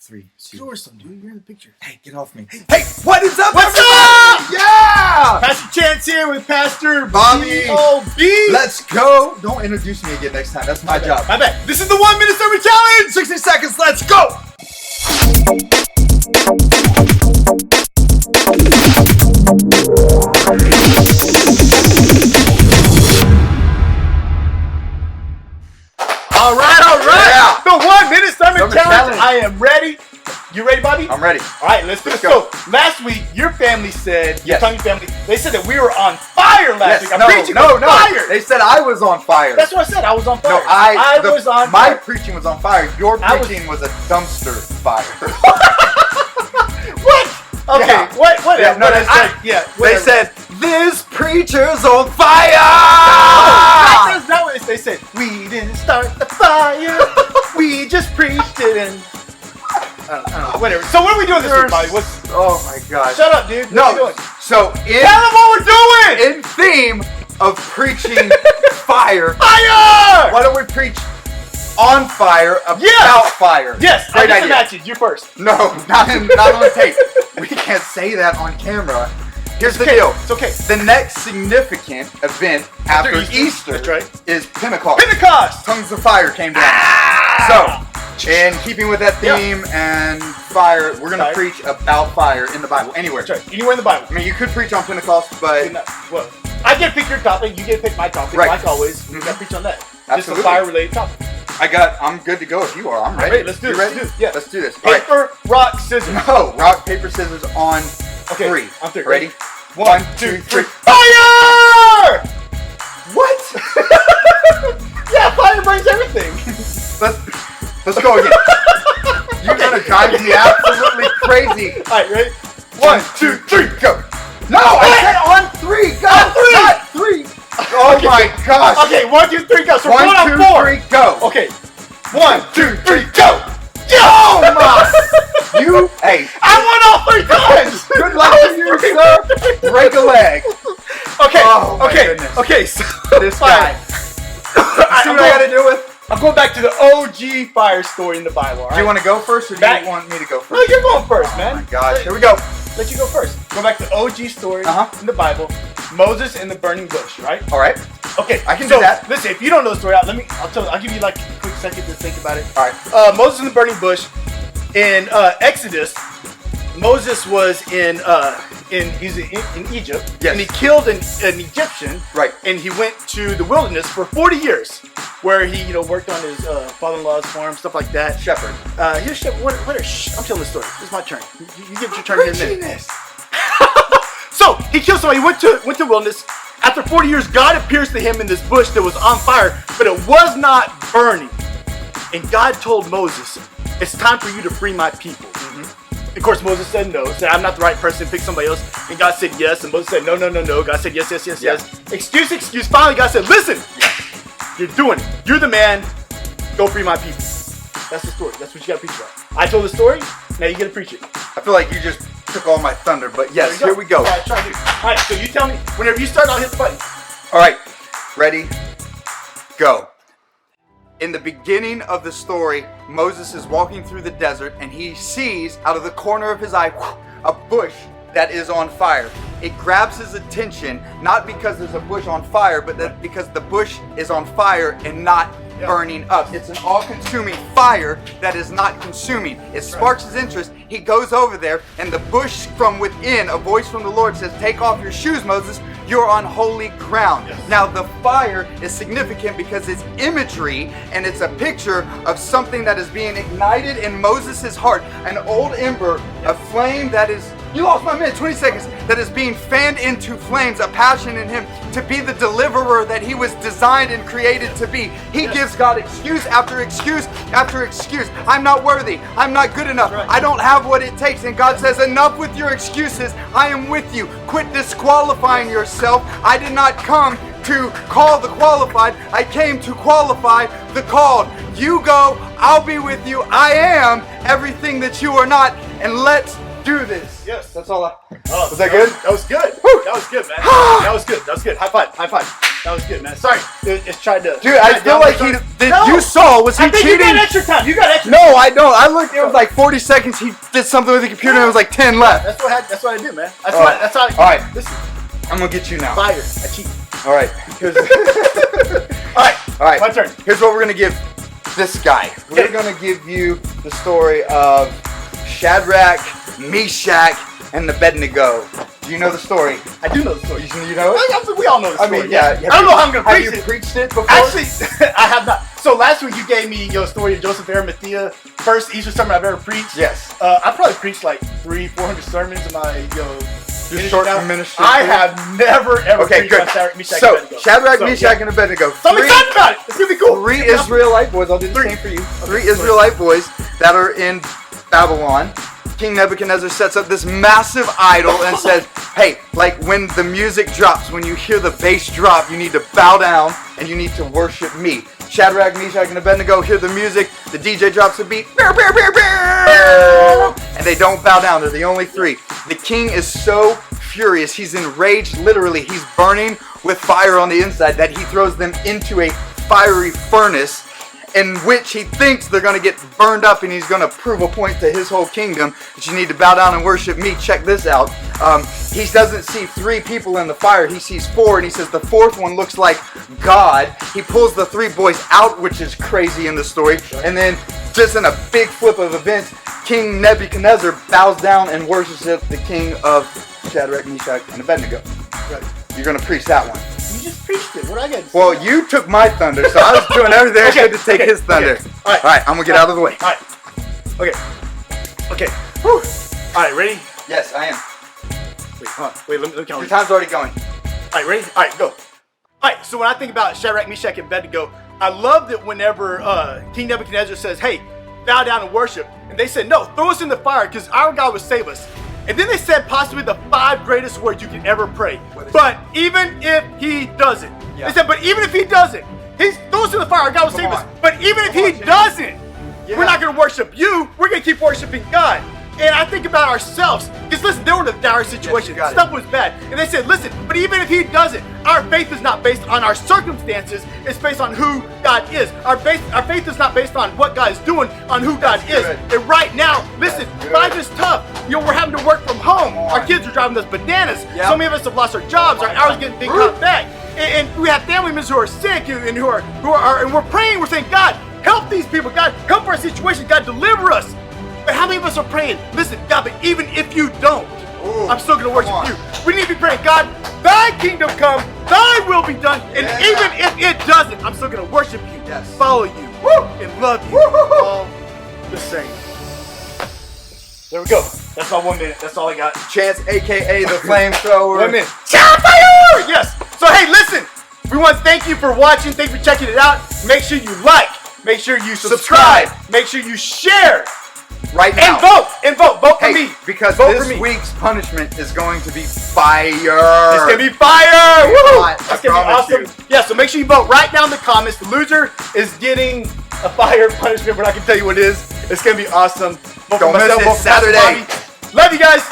3, 2. Yours, some dude. You're in the picture. Hey, get off me. Hey, what is up? What's everybody? up? Yeah! Pastor Chance here with Pastor Bobby. B.O.B. Let's go. Don't introduce me again next time. That's my job. My bad. This is the 1 minute sermon challenge. 60 seconds. Let's go. All right. Yeah. The 1 minute sermon challenge. challenge. I am ready. You ready, Bobby? I'm ready. All right, let's do this. go. So, last week, your family said, Yes. your family, they said that we were on fire last week. I'm preaching no. on fire. They said I was on fire. That's what I said. I was on fire. No, I was on my fire. preaching was on fire. Your preaching was a dumpster fire. What? Okay, Yeah. what? Yeah, no, They They said this preacher's on fire. That's not what they said. We didn't start the fire. We just preached it and I don't know. Whatever. So what are we doing this week, Bobby? Oh my gosh. Shut up, dude. What are we No. doing? So Tell them what we're doing. in theme of preaching fire, Fire! why don't we preach on fire about Yes! fire? Yes. Great I idea. get to match it. You first. No, not on tape. We can't say that on camera. Here's the deal. It's okay. The next significant event after Easter That's right. is Pentecost. Pentecost. Tongues of fire came down. So, in keeping with that theme and fire, we're going to Fire. preach about fire in the Bible. Anywhere. That's right. Anywhere in the Bible. I mean, you could preach on Pentecost, but Well, I get to pick your topic. You get to pick my topic. Right. Like always. We got to preach on that. Absolutely. Just a fire-related topic. I'm good to go if you are. I'm ready. Let's do You this. ready? Yeah. Let's do this. All right. Paper, rock, scissors. No, rock, paper, scissors on Okay, 3. on 3. Ready? 1, 2, 3. Fire! What? Yeah, fire burns everything. Let's go again. You're gonna drive me absolutely crazy. All right, ready? 1, 2, 3, go. No, I said on 3. Go. On 3. Not 3. Oh Okay. my gosh. Okay, 1, 2, 3, go. So 1, we're going 2, on 4. 3, go. Okay. 1, 2, 3, go. Oh my. You. Hey. I won all 3 times. Good luck to you, sir. Break a leg. Okay. Oh, my okay. goodness. Okay. So This fire. guy. See what I gotta do with? I'm going back to the OG fire story in the Bible. All right? Do you want to go first, or do Back- you want me to go No, first? you're going first, Oh man. my gosh. Here we go. Let you go first. Go back to the OG story Uh-huh. in the Bible. Moses and the burning bush, right? All right. Okay, I can so, do that. Listen, if you don't know the story, I'll give you like a quick second to think about it. All right. Moses and the burning bush. In Exodus, Moses was in Egypt, Yes. and he killed an Egyptian, Right. and he went to the wilderness for 40 years, where he worked on his father-in-law's farm, stuff like that. Shepherd. Here's I'm telling the story. This is my turn. You get your turn here in a minute. Craziness. So he killed somebody. He went to wilderness. After 40 years, God appears to him in this bush that was on fire, but it was not burning. And God told Moses, "It's time for you to free my people." Of course, Moses said no. Said, "I'm not the right person. Pick somebody else." And God said yes. And Moses said no. God said yes. Excuse. Finally, God said, "Listen, you're doing it. You're the man. Go free my people." That's the story. That's what you got to preach about. I told the story. Now you got to preach it. I feel like you just took all my thunder, but yes, here we go. All right, try to do it. All right, so you tell me. Whenever you start, I'll hit the button. All right, ready, go. In the beginning of the story, Moses is walking through the desert and he sees out of the corner of his eye a bush that is on fire. It grabs his attention, not because there's a bush on fire, but because the bush is on fire and not burning up. It's an all-consuming fire that is not consuming. It sparks his interest. He goes over there, and the bush from within, a voice from the Lord says, "Take off your shoes, Moses. You're on holy ground." Yes. Now, the fire is significant because it's imagery, and it's a picture of something that is being ignited in Moses' heart. An old ember, a flame that is, you lost my minute, 20 seconds, that is being fanned into flames, a passion in him to be the deliverer that he was designed and created to be. He gives God excuse after excuse after excuse. I'm not worthy. I'm not good enough. Right. I don't have what it takes. And God says, enough with your excuses. I am with you. Quit disqualifying yourself. I did not come to call the qualified. I came to qualify the called. You go. I'll be with you. I am everything that you are not. And let's do this. Yes. That's all I... Oh, Was that good? That was good. Woo. That was good, man. That was good. High five. That was good, man. Sorry, it's tried to. Dude, I feel like you saw, was he I think cheating? you got extra time. You got extra. No, I don't. I looked, it was like 40 seconds. He did something with the computer and it was like 10 left. That's what I do, man. That's how. All right, Listen, I'm gonna get you now. fire. I cheat. All right. All right. My turn. Here's what we're gonna give this guy. We're gonna give you the story of Shadrach, Meshach, and Abednego. Do you know the story? I do know the story. You know it? We all know the story. I mean, yeah. I don't know how I'm gonna preach Have you it. preached it before? Actually, I have not. So last week you gave me your story of Joseph of Arimathea, first Easter sermon I've ever preached. Yes. I probably preached like 300-400 sermons in my Your short ministry. I have never ever preached good. on Shadrach, Meshach, So, and Abednego. Shadrach, Meshach, and Abednego. So I'm excited about it. It's gonna be cool. Three Israelite boys. I'll do the same for you. Three Israelite boys that are in Babylon. King Nebuchadnezzar sets up this massive idol and says, hey, like when the music drops, when you hear the bass drop, you need to bow down and you need to worship me. Shadrach, Meshach, and Abednego hear the music, the DJ drops a beat, and they don't bow down. They're the only three. The king is so furious, he's enraged, literally, he's burning with fire on the inside that he throws them into a fiery furnace in which he thinks they're going to get burned up, and he's going to prove a point to his whole kingdom that you need to bow down and worship me. Check this out. He doesn't see three people in the fire. He sees four, and he says the fourth one looks like God. He pulls the three boys out, which is crazy in the story. And then just in a big flip of events, King Nebuchadnezzar bows down and worships the king of Shadrach, Meshach, and Abednego. You're going to preach that one. You just preached it. What I got? Well, you took my thunder, so I was doing everything I could to take his thunder. Okay. All right, I'm gonna get out of the way. All right. Okay. Whew. All right, ready? Yes, I am. Wait, hold on. Wait, let me count. Your time's already going. All right, ready? All right, go. All right, so when I think about Shadrach, Meshach, and Abednego, I love that whenever King Nebuchadnezzar says, hey, bow down and worship, and they said, no, throw us in the fire because our God will save us. And then they said possibly the 5 greatest words you can ever pray. But even if he doesn't. Yeah. They said, but even if he doesn't, he's throw us in the fire, our God will save us. But even if he doesn't, we're not going to worship you. We're going to keep worshiping God. And I think about ourselves. Because listen, they were in a dire situation. Stuff was bad. And they said, listen, but even if he doesn't, our faith is not based on our circumstances. It's based on who God is. Our faith is not based on what God is doing, on who God is. And right now, listen, life is tough. You know, we're having to work from home. Our kids are driving us bananas. So many of us have lost our jobs. Our hours getting being cut back. And we have family members who are sick and who are and we're praying. We're saying, God, help these people. God, help our situation. God, deliver us. But how many of us are praying, listen, God, but even if you don't, I'm still going to worship you. We need to be praying, God, thy kingdom come, thy will be done. And even if it doesn't, I'm still going to worship you, follow you, and love you all the same. There we go. That's my 1 minute. That's all I got. Chance, a.k.a. the flamethrower. 1 minute. Fire! Yes. So, hey, listen. We want to thank you for watching. Thank you for checking it out. Make sure you like. Make sure you subscribe. Make sure you share. Right now. And vote for me. Because vote this week's punishment is going to be fire. It's going to be fire. Woo! That's going to be awesome. You. Yeah, so make sure you vote right down in the comments. The loser is getting a fire punishment. We're not going to tell you what it is. It's going to be awesome. Vote Don't miss it. Saturday. Love you guys.